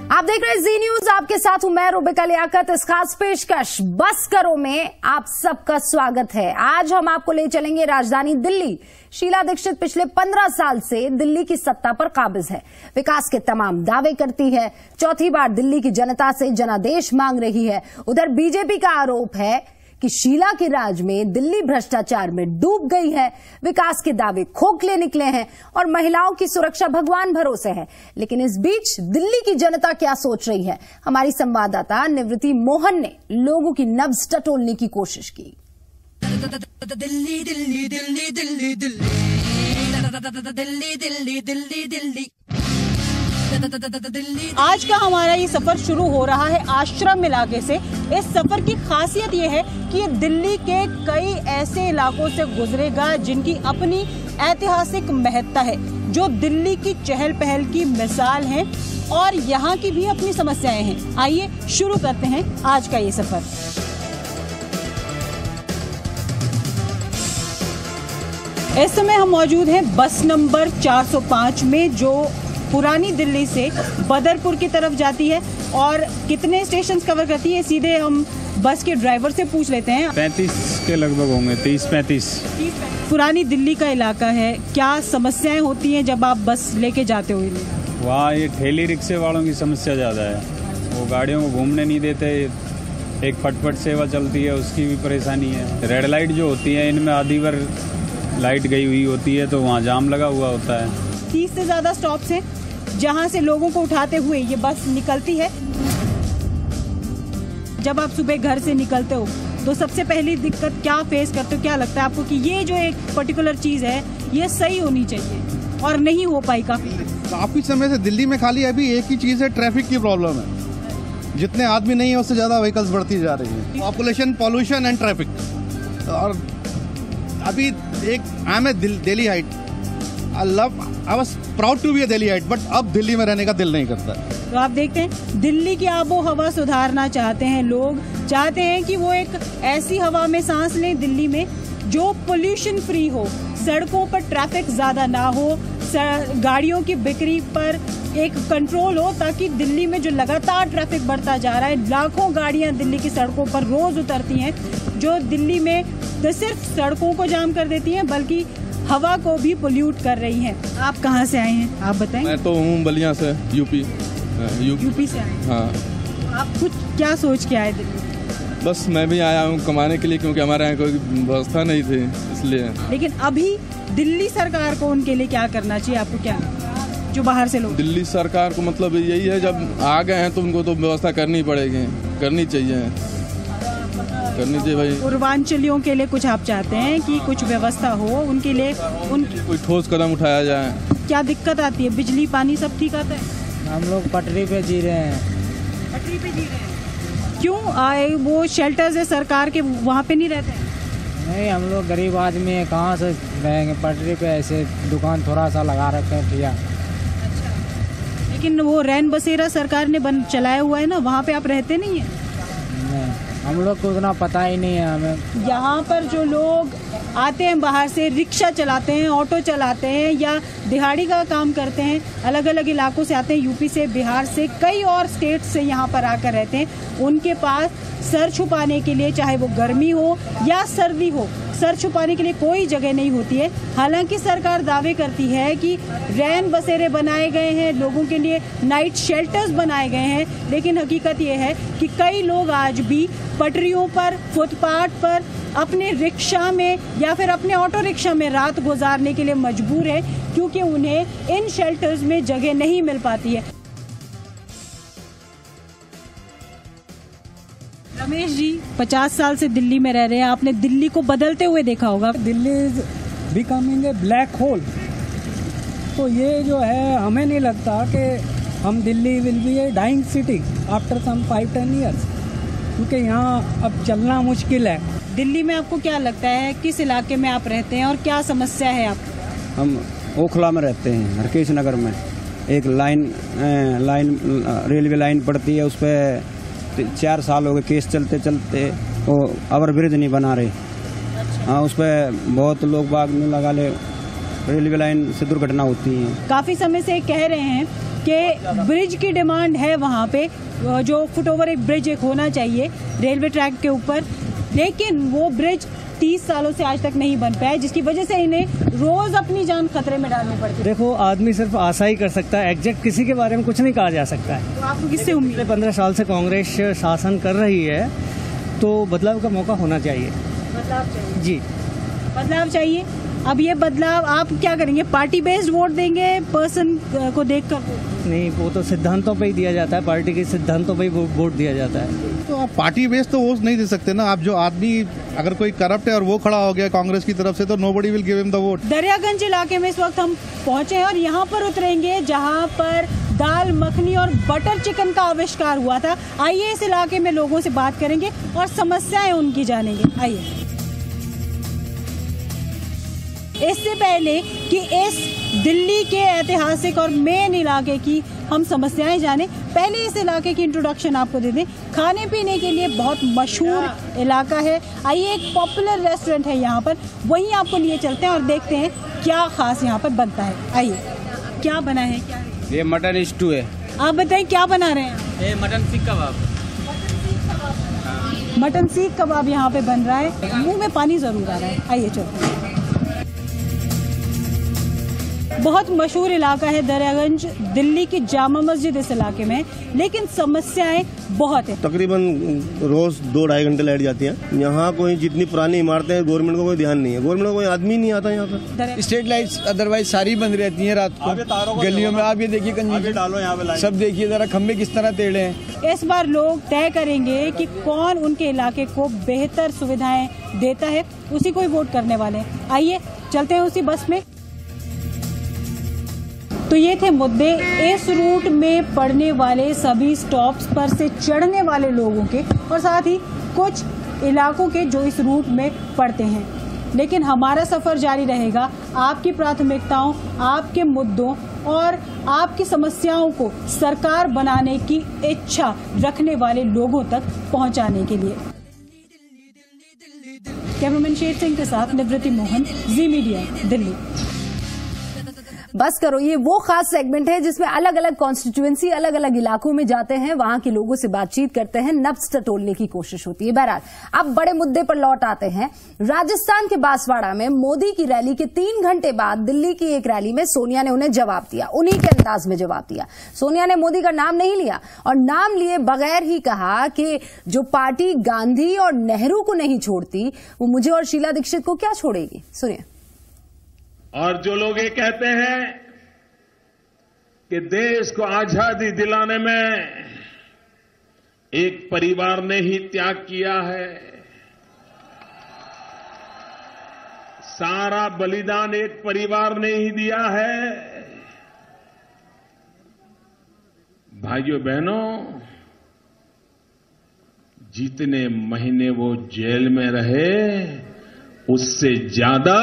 आप देख रहे हैं जी न्यूज, आपके साथ हूं मैं रुबिका लियाकत। इस खास पेशकश बस करो में आप सबका स्वागत है। आज हम आपको ले चलेंगे राजधानी दिल्ली। शीला दीक्षित पिछले 15 साल से दिल्ली की सत्ता पर काबिज है, विकास के तमाम दावे करती है, चौथी बार दिल्ली की जनता से जनादेश मांग रही है। उधर बीजेपी का आरोप है कि शीला के राज में दिल्ली भ्रष्टाचार में डूब गई है, विकास के दावे खोखले निकले हैं और महिलाओं की सुरक्षा भगवान भरोसे है। लेकिन इस बीच दिल्ली की जनता क्या सोच रही है, हमारी संवाददाता निवृत्ति मोहन ने लोगों की नब्ज टटोलने की कोशिश की। दिल्ली दिल्ली दिल्ली दिल्ली दिल्ली दिल्ली दिल्ली दिल्ली। आज का हमारा ये सफर शुरू हो रहा है आश्रम इलाके से। इस सफर की खासियत ये है कि ये दिल्ली के कई ऐसे इलाकों से गुजरेगा जिनकी अपनी ऐतिहासिक महत्ता है, जो दिल्ली की चहल पहल की मिसाल हैं और यहाँ की भी अपनी समस्याएं हैं। आइए शुरू करते हैं आज का ये सफर। इस समय हम मौजूद हैं बस नंबर 405 में, जो पुरानी दिल्ली से बदरपुर की तरफ जाती है। और कितने स्टेशन कवर करती है, सीधे हम बस के ड्राइवर से पूछ लेते हैं। 35 के लगभग होंगे, 30-35। पुरानी दिल्ली का इलाका है, क्या समस्याएं होती हैं जब आप बस लेके जाते हो? वहाँ ये ठेली रिक्शे वालों की समस्या ज़्यादा है, वो गाड़ियों को घूमने नहीं देते। एक फटफट सेवा चलती है, उसकी भी परेशानी है। रेड लाइट जो होती है, इनमें आधी बार लाइट गई हुई होती है तो वहाँ जाम लगा हुआ होता है। 30 से ज्यादा स्टॉप्स हैं जहां से लोगों को उठाते हुए ये बस निकलती है। जब आप सुबह घर से निकलते हो तो सबसे पहली दिक्कत क्या फेस करते हो? क्या लगता है आपको कि ये जो एक पर्टिकुलर चीज है ये सही होनी चाहिए और नहीं हो पाई? काफी समय से दिल्ली में खाली अभी एक ही चीज है, ट्रैफिक की प्रॉब्लम है। जितने आदमी नहीं है उससे ज्यादा व्हीकल्स बढ़ती जा रही है। Population, pollution and traffic. और अभी एक I am a Delhiite, I was proud to be a Delhiite, but अब दिल्ली में रहने का दिल नहीं करता। तो आप देखते हैं दिल्ली की आबो हवा सुधारना चाहते हैं लोग, चाहते हैं कि वो एक ऐसी हवा में सांस लें दिल्ली में जो पोल्यूशन फ्री हो, सड़कों पर ट्रैफिक ज्यादा ना हो, गाड़ियों की बिक्री पर एक कंट्रोल हो, ताकि दिल्ली में जो लगातार ट्रैफिक बढ़ता जा रहा है, लाखों गाड़ियां दिल्ली की सड़कों पर रोज उतरती हैं, जो दिल्ली में न सिर्फ सड़कों को जाम कर देती हैं बल्कि हवा को भी पोल्यूट कर रही हैं। आप कहाँ से आए हैं, आप बताएं? मैं तो हूँ बलिया से, यूपी से आए। हाँ। आप कुछ क्या सोच के आए दिल्ली? बस मैं भी आया हूँ कमाने के लिए, क्योंकि हमारे यहाँ कोई व्यवस्था नहीं थी इसलिए। लेकिन अभी दिल्ली सरकार को उनके लिए क्या करना चाहिए, आपको क्या, जो बाहर से लोग? दिल्ली सरकार को मतलब यही है, जब आ गए हैं तो उनको तो व्यवस्था करनी पड़ेगी, करनी चाहिए भाई। पूर्वांचलियों के लिए कुछ आप चाहते हैं कि कुछ व्यवस्था हो उनके लिए, उनकी कोई ठोस कदम उठाया जाए। क्या दिक्कत आती है? बिजली पानी सब ठीक आता है? हम लोग पटरी पे जी रहे हैं। पटरी पे जी रहे हैं? क्यों आए? वो शेल्टर्स है सरकार के, वहाँ पे नहीं रहते हैं? नहीं, हम लोग गरीब आदमी है, कहाँ से रहेंगे? पटरी पे ऐसे दुकान थोड़ा सा लगा रखे हैं भैया। अच्छा, लेकिन वो रैन बसेरा सरकार ने चलाया हुआ है ना, वहाँ पे आप रहते नहीं है? नहीं, हम लोग को उतना पता ही नहीं है हमें। यहाँ पर जो लोग आते हैं बाहर से, रिक्शा चलाते हैं, ऑटो चलाते हैं या दिहाड़ी का काम करते हैं, अलग अलग इलाकों से आते हैं, यूपी से, बिहार से, कई और स्टेट से यहाँ पर आकर रहते हैं। उनके पास सर छुपाने के लिए, चाहे वो गर्मी हो या सर्दी हो, सर छुपाने के लिए कोई जगह नहीं होती है। हालांकि सरकार दावे करती है कि रैन बसेरे बनाए गए हैं, लोगों के लिए नाइट शेल्टर्स बनाए गए हैं, लेकिन हकीकत ये है कि कई लोग आज भी पटरियों पर, फुटपाथ पर अपने रिक्शा में या फिर अपने ऑटो रिक्शा में रात गुजारने के लिए मजबूर है, क्योंकि उन्हें इन शेल्टर्स में जगह नहीं मिल पाती है। रमेश जी 50 साल से दिल्ली में रह रहे हैं, आपने दिल्ली को बदलते हुए देखा होगा। Delhi is becoming a black hole. तो ये जो है, हमें नहीं लगता कि हम Delhi will be a dying city after some 5-10 years, क्योंकि यहाँ अब चलना मुश्किल है। दिल्ली में आपको क्या लगता है, किस इलाके में आप रहते हैं और क्या समस्या है आपको? हम ओखला में रहते हैं, हरकेश नगर में। एक लाइन रेलवे लाइन पड़ती है, उस पर 4 साल हो गए केस चलते चलते, वो ओवर ब्रिज नहीं बना रहे। हाँ, उस पर बहुत लोग बाग नहीं लगा ले, रेलवे लाइन से दुर्घटना होती है। काफी समय से कह रहे हैं कि ब्रिज की डिमांड है वहाँ पे, जो फुटओवर एक ब्रिज एक होना चाहिए रेलवे ट्रैक के ऊपर, लेकिन वो ब्रिज 30 सालों से आज तक नहीं बन पाया, जिसकी वजह से इन्हें रोज अपनी जान खतरे में डालनी पड़ती है। देखो, आदमी सिर्फ आशा ही कर सकता है, एग्जैक्ट किसी के बारे में कुछ नहीं कहा जा सकता है। तो आपको किससे उम्मीद है? 15 साल से कांग्रेस शासन कर रही है, तो बदलाव का मौका होना चाहिए। बदलाव चाहिए जी, बदलाव चाहिए। अब ये बदलाव आप क्या करेंगे? पार्टी बेस्ड वोट देंगे, पर्सन को देखकर? नहीं, वो तो सिद्धांतों पे ही दिया जाता है, पार्टी के सिद्धांतों पे ही वोट दिया जाता है। तो आप पार्टी बेस तो वोट नहीं दे सकते ना। आप जो आदमी अगर कोई करप्ट है और वो खड़ा हो गया कांग्रेस की तरफ से, तो nobody will give him the vote. Daryaganj इलाके में इस वक्त हम पहुंचे हैं और यहाँ पर उतरेंगे जहाँ पर दाल मखनी और बटर चिकन का आविष्कार हुआ था। आइए इस इलाके में लोगों से बात करेंगे और समस्याएं उनकी जानेंगे। आइए, इससे पहले कि इस दिल्ली के ऐतिहासिक और मेन इलाके की हम समस्याएं जाने, पहले इस इलाके की इंट्रोडक्शन आपको दे दें। खाने पीने के लिए बहुत मशहूर इलाका है। आइए, एक पॉपुलर रेस्टोरेंट है यहाँ पर, वहीं आपको लिए चलते हैं और देखते हैं क्या खास यहाँ पर बनता है। आइए, क्या बना है? क्या है? ये मटन स्टू है। आप बताइए क्या बना रहे हैं? ये मटन सीख कबाब। मटन सीख कबाब यहाँ पे बन रहा है। मुंह में पानी जरूर आ रहा है। आइए चलते हैं। बहुत मशहूर इलाका है दरियागंज, दिल्ली की जामा मस्जिद इस इलाके में, लेकिन समस्याएं बहुत है। तकरीबन रोज 2-2.5 घंटे लाइट जाती है। यहाँ कोई जितनी पुरानी इमारतें हैं, गवर्नमेंट को कोई ध्यान नहीं है। गवर्नमेंट को कोई आदमी नहीं आता यहाँ पर। स्ट्रीट लाइट्स अदरवाइज सारी बंद रहती हैं रात को गलियों में। आप ये देखिए, सब देखिए जरा, खंबे किस तरह टेढ़े हैं। इस बार लोग तय करेंगे कि कौन उनके इलाके को बेहतर सुविधाएं देता है, उसी को ही वोट करने वाले हैं। आइए चलते हैं उसी बस में। तो ये थे मुद्दे इस रूट में पड़ने वाले सभी स्टॉप्स पर से चढ़ने वाले लोगों के, और साथ ही कुछ इलाकों के जो इस रूट में पड़ते हैं। लेकिन हमारा सफर जारी रहेगा आपकी प्राथमिकताओं, आपके मुद्दों और आपकी समस्याओं को सरकार बनाने की इच्छा रखने वाले लोगों तक पहुंचाने के लिए। कैमरामैन शेर सिंह के साथ निवृत्ति मोहन, जी मीडिया, दिल्ली। बस करो, ये वो खास सेगमेंट है जिसमें अलग अलग कॉन्स्टिट्यूएंसी, अलग अलग इलाकों में जाते हैं, वहां के लोगों से बातचीत करते हैं, नब्ज टटोलने की कोशिश होती है। बहरहाल, अब बड़े मुद्दे पर लौट आते हैं। राजस्थान के बांसवाड़ा में मोदी की रैली के 3 घंटे बाद दिल्ली की एक रैली में सोनिया ने उन्हें जवाब दिया, उन्हीं के अंदाज में जवाब दिया। सोनिया ने मोदी का नाम नहीं लिया और नाम लिए बगैर ही कहा कि जो पार्टी गांधी और नेहरू को नहीं छोड़ती, वो मुझे और शीला दीक्षित को क्या छोड़ेगी। सुनिए। और जो लोग ये कहते हैं कि देश को आजादी दिलाने में एक परिवार ने ही त्याग किया है, सारा बलिदान एक परिवार ने ही दिया है, भाइयों बहनों, जितने महीने वो जेल में रहे उससे ज्यादा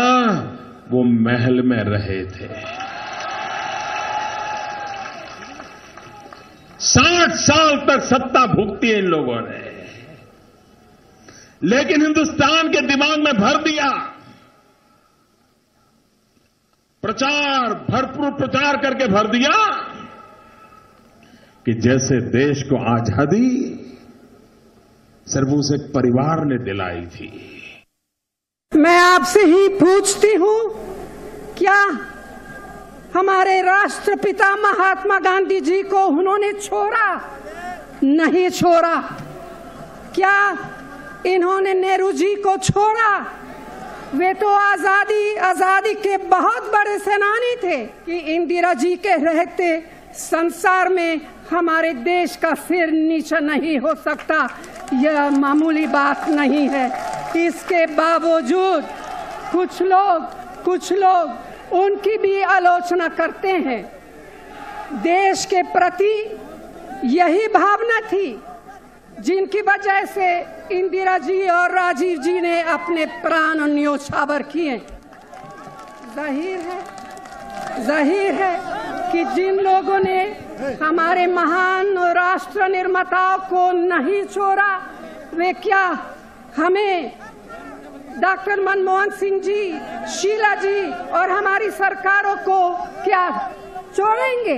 वो महल में रहे थे। 60 साल तक सत्ता भुगती है इन लोगों ने, लेकिन हिंदुस्तान के दिमाग में भर दिया, भरपूर प्रचार करके भर दिया कि जैसे देश को आजादी सिर्फ उस एक परिवार ने दिलाई थी। मैं आपसे ही पूछती हूं, क्या हमारे राष्ट्रपिता महात्मा गांधी जी को उन्होंने छोड़ा? नहीं छोड़ा। क्या इन्होंने नेहरू जी को छोड़ा? वे तो आजादी के बहुत बड़े सेनानी थे कि इंदिरा जी के रहते संसार में हमारे देश का सिर नीचा नहीं हो सकता। यह मामूली बात नहीं है। इसके बावजूद कुछ लोग उनकी भी आलोचना करते हैं। देश के प्रति यही भावना थी जिनकी वजह से इंदिरा जी और राजीव जी ने अपने प्राण न्योछावर किए। जाहिर है कि जिन लोगों ने हमारे महान राष्ट्र निर्माताओं को नहीं छोड़ा, वे क्या हमें डॉक्टर मनमोहन सिंह जी, शीला जी और हमारी सरकारों को क्या छोड़ेंगे?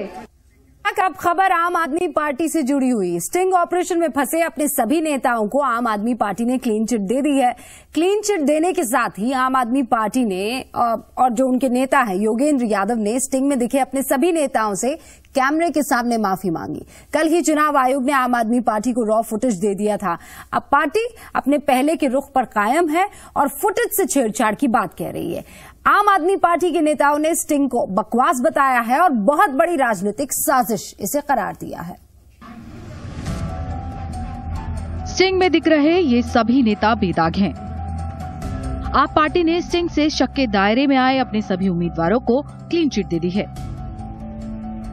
अब खबर आम आदमी पार्टी से जुड़ी हुई। स्टिंग ऑपरेशन में फंसे अपने सभी नेताओं को आम आदमी पार्टी ने क्लीन चिट दे दी है। क्लीन चिट देने के साथ ही आम आदमी पार्टी ने और जो उनके नेता हैं योगेंद्र यादव ने स्टिंग में दिखे अपने सभी नेताओं से कैमरे के सामने माफी मांगी। कल ही चुनाव आयोग ने आम आदमी पार्टी को रॉ फुटेज दे दिया था। अब पार्टी अपने पहले के रुख पर कायम है और फुटेज से छेड़छाड़ की बात कह रही है। आम आदमी पार्टी के नेताओं ने स्टिंग को बकवास बताया है और बहुत बड़ी राजनीतिक साजिश इसे करार दिया है। स्टिंग में दिख रहे ये सभी नेता बेदाग हैं। आप पार्टी ने स्टिंग से शक के दायरे में आए अपने सभी उम्मीदवारों को क्लीन चिट दे दी है।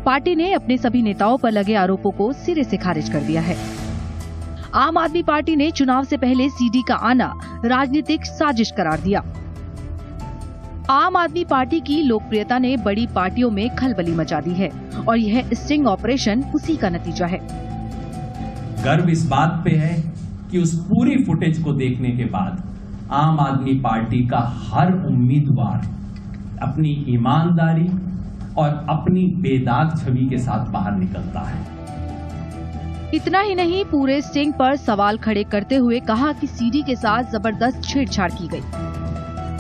पार्टी ने अपने सभी नेताओं पर लगे आरोपों को सिरे से खारिज कर दिया है। आम आदमी पार्टी ने चुनाव से पहले सीडी का आना राजनीतिक साजिश करार दिया। आम आदमी पार्टी की लोकप्रियता ने बड़ी पार्टियों में खलबली मचा दी है और यह स्टिंग ऑपरेशन उसी का नतीजा है। गर्व इस बात पे है कि उस पूरी फुटेज को देखने के बाद आम आदमी पार्टी का हर उम्मीदवार अपनी ईमानदारी और अपनी बेदाग छवि के साथ बाहर निकलता है। इतना ही नहीं, पूरे स्टिंग पर सवाल खड़े करते हुए कहा कि सीडी के साथ जबरदस्त छेड़छाड़ की गई।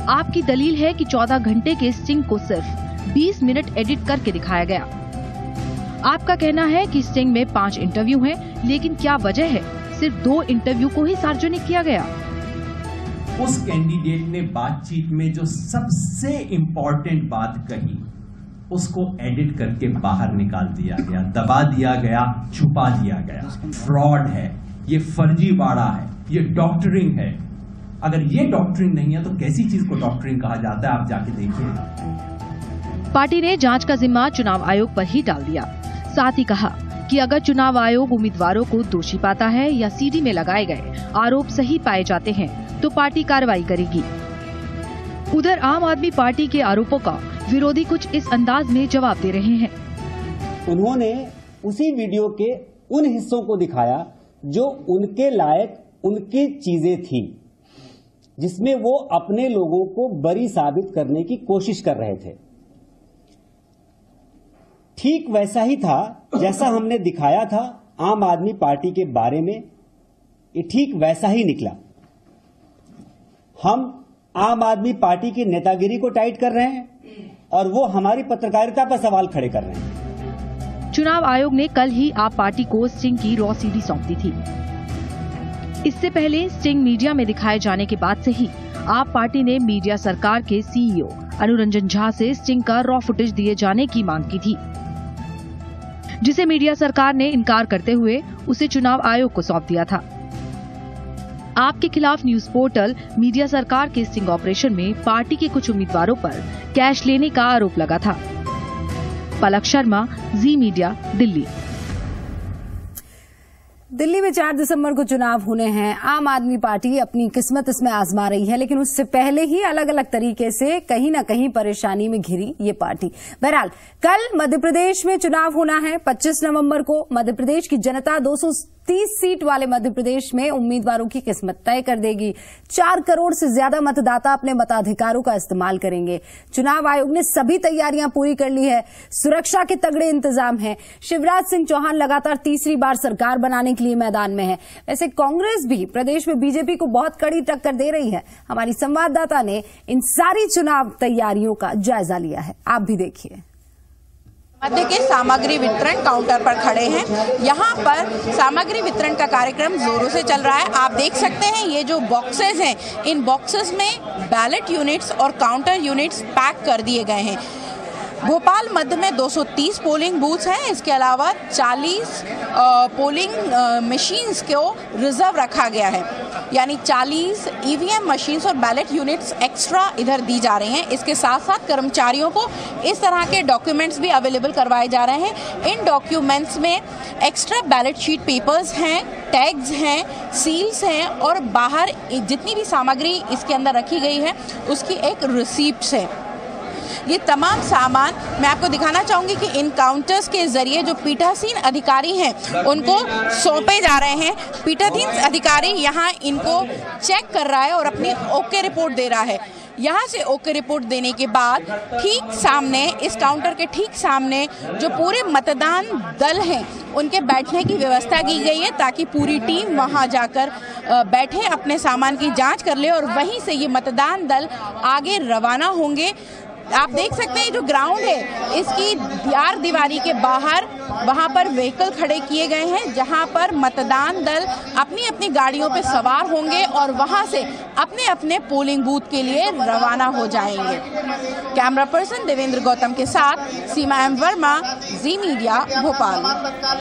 आपकी दलील है कि 14 घंटे के स्टिंग को सिर्फ 20 मिनट एडिट करके दिखाया गया। आपका कहना है कि स्टिंग में 5 इंटरव्यू हैं, लेकिन क्या वजह है सिर्फ 2 इंटरव्यू को ही सार्वजनिक किया गया? उस कैंडिडेट ने बातचीत में जो सबसे इम्पोर्टेंट बात कही उसको एडिट करके बाहर निकाल दिया गया, दबा दिया गया, छुपा दिया गया। फ्रॉड है, ये फर्जीवाड़ा है, ये डॉक्टरिंग है। अगर ये डॉक्टरिंग नहीं है तो कैसी चीज को डॉक्टरिंग कहा जाता है, आप जाके देखिए। पार्टी ने जांच का जिम्मा चुनाव आयोग पर ही डाल दिया। साथ ही कहा कि अगर चुनाव आयोग उम्मीदवारों को दोषी पाता है या सीडी में लगाए गए आरोप सही पाए जाते हैं तो पार्टी कार्रवाई करेगी। उधर आम आदमी पार्टी के आरोपों का विरोधी कुछ इस अंदाज में जवाब दे रहे हैं। उन्होंने उसी वीडियो के उन हिस्सों को दिखाया जो उनके लायक उनकी चीजें थी, जिसमें वो अपने लोगों को बरी साबित करने की कोशिश कर रहे थे। ठीक वैसा ही था जैसा हमने दिखाया था आम आदमी पार्टी के बारे में, ये ठीक वैसा ही निकला। हम आम आदमी पार्टी की नेतागिरी को टाइट कर रहे हैं और वो हमारी पत्रकारिता पर सवाल खड़े कर रहे हैं। चुनाव आयोग ने कल ही आप पार्टी को स्टिंग की रॉ सीडी सौंप दी थी। इससे पहले स्टिंग मीडिया में दिखाए जाने के बाद से ही आप पार्टी ने मीडिया सरकार के सीईओ अनुरंजन झा से स्टिंग का रॉ फुटेज दिए जाने की मांग की थी, जिसे मीडिया सरकार ने इनकार करते हुए उसे चुनाव आयोग को सौंप दिया था। आपके खिलाफ न्यूज पोर्टल मीडिया सरकार के स्टिंग ऑपरेशन में पार्टी के कुछ उम्मीदवारों पर कैश लेने का आरोप लगा था। पलक शर्मा, जी मीडिया, दिल्ली। दिल्ली में 4 दिसंबर को चुनाव होने हैं। आम आदमी पार्टी अपनी किस्मत इसमें आजमा रही है, लेकिन उससे पहले ही अलग अलग तरीके से कहीं न कहीं परेशानी में घिरी ये पार्टी। बहरहाल कल मध्य प्रदेश में चुनाव होना है। 25 नवंबर को मध्य प्रदेश की जनता 230 सीट वाले मध्य प्रदेश में उम्मीदवारों की किस्मत तय कर देगी। 4 करोड़ से ज्यादा मतदाता अपने मताधिकारों का इस्तेमाल करेंगे। चुनाव आयोग ने सभी तैयारियां पूरी कर ली है। सुरक्षा के तगड़े इंतजाम हैं। शिवराज सिंह चौहान लगातार तीसरी बार सरकार बनाने के लिए मैदान में है। वैसे कांग्रेस भी प्रदेश में बीजेपी को बहुत कड़ी टक्कर दे रही है। हमारी संवाददाता ने इन सारी चुनाव तैयारियों का जायजा लिया है, आप भी देखिए। मध्य के सामग्री वितरण काउंटर पर खड़े हैं। यहाँ पर सामग्री वितरण का कार्यक्रम जोरों से चल रहा है। आप देख सकते हैं ये जो बॉक्सेस हैं, इन बॉक्सेस में बैलेट यूनिट्स और काउंटर यूनिट्स पैक कर दिए गए हैं। भोपाल मध्य में 230 पोलिंग बूथ्स हैं। इसके अलावा 40 पोलिंग मशीन्स को रिजर्व रखा गया है, यानी 40 ईवीएम मशीन्स और बैलेट यूनिट्स एक्स्ट्रा इधर दी जा रही हैं। इसके साथ साथ कर्मचारियों को इस तरह के डॉक्यूमेंट्स भी अवेलेबल करवाए जा रहे हैं। इन डॉक्यूमेंट्स में एक्स्ट्रा बैलेट शीट पेपर्स हैं, टैग्स हैं, सील्स हैं और बाहर जितनी भी सामग्री इसके अंदर रखी गई है उसकी एक रिसीप्ट है। ये तमाम सामान मैं आपको दिखाना चाहूंगी कि इन काउंटर्स के जरिए जो पीठासीन अधिकारी हैं उनको सौंपे जा रहे हैं। पीठासीन अधिकारी यहाँ इनको चेक कर रहा है और अपनी ओके रिपोर्ट दे रहा है। यहाँ से ओके रिपोर्ट देने के बाद ठीक सामने, इस काउंटर के ठीक सामने जो पूरे मतदान दल हैं उनके बैठने की व्यवस्था की गई है, ताकि पूरी टीम वहां जाकर बैठे, अपने सामान की जांच कर ले और वहीं से ये मतदान दल आगे रवाना होंगे। आप देख सकते हैं जो ग्राउंड है इसकी चार दीवारी के बाहर वहां पर व्हीकल खड़े किए गए हैं, जहां पर मतदान दल अपनी अपनी गाड़ियों पे सवार होंगे और वहां से अपने अपने पोलिंग बूथ के लिए रवाना हो जाएंगे। कैमरा पर्सन देवेंद्र गौतम के साथ सीमा एम वर्मा, जी मीडिया, भोपाल।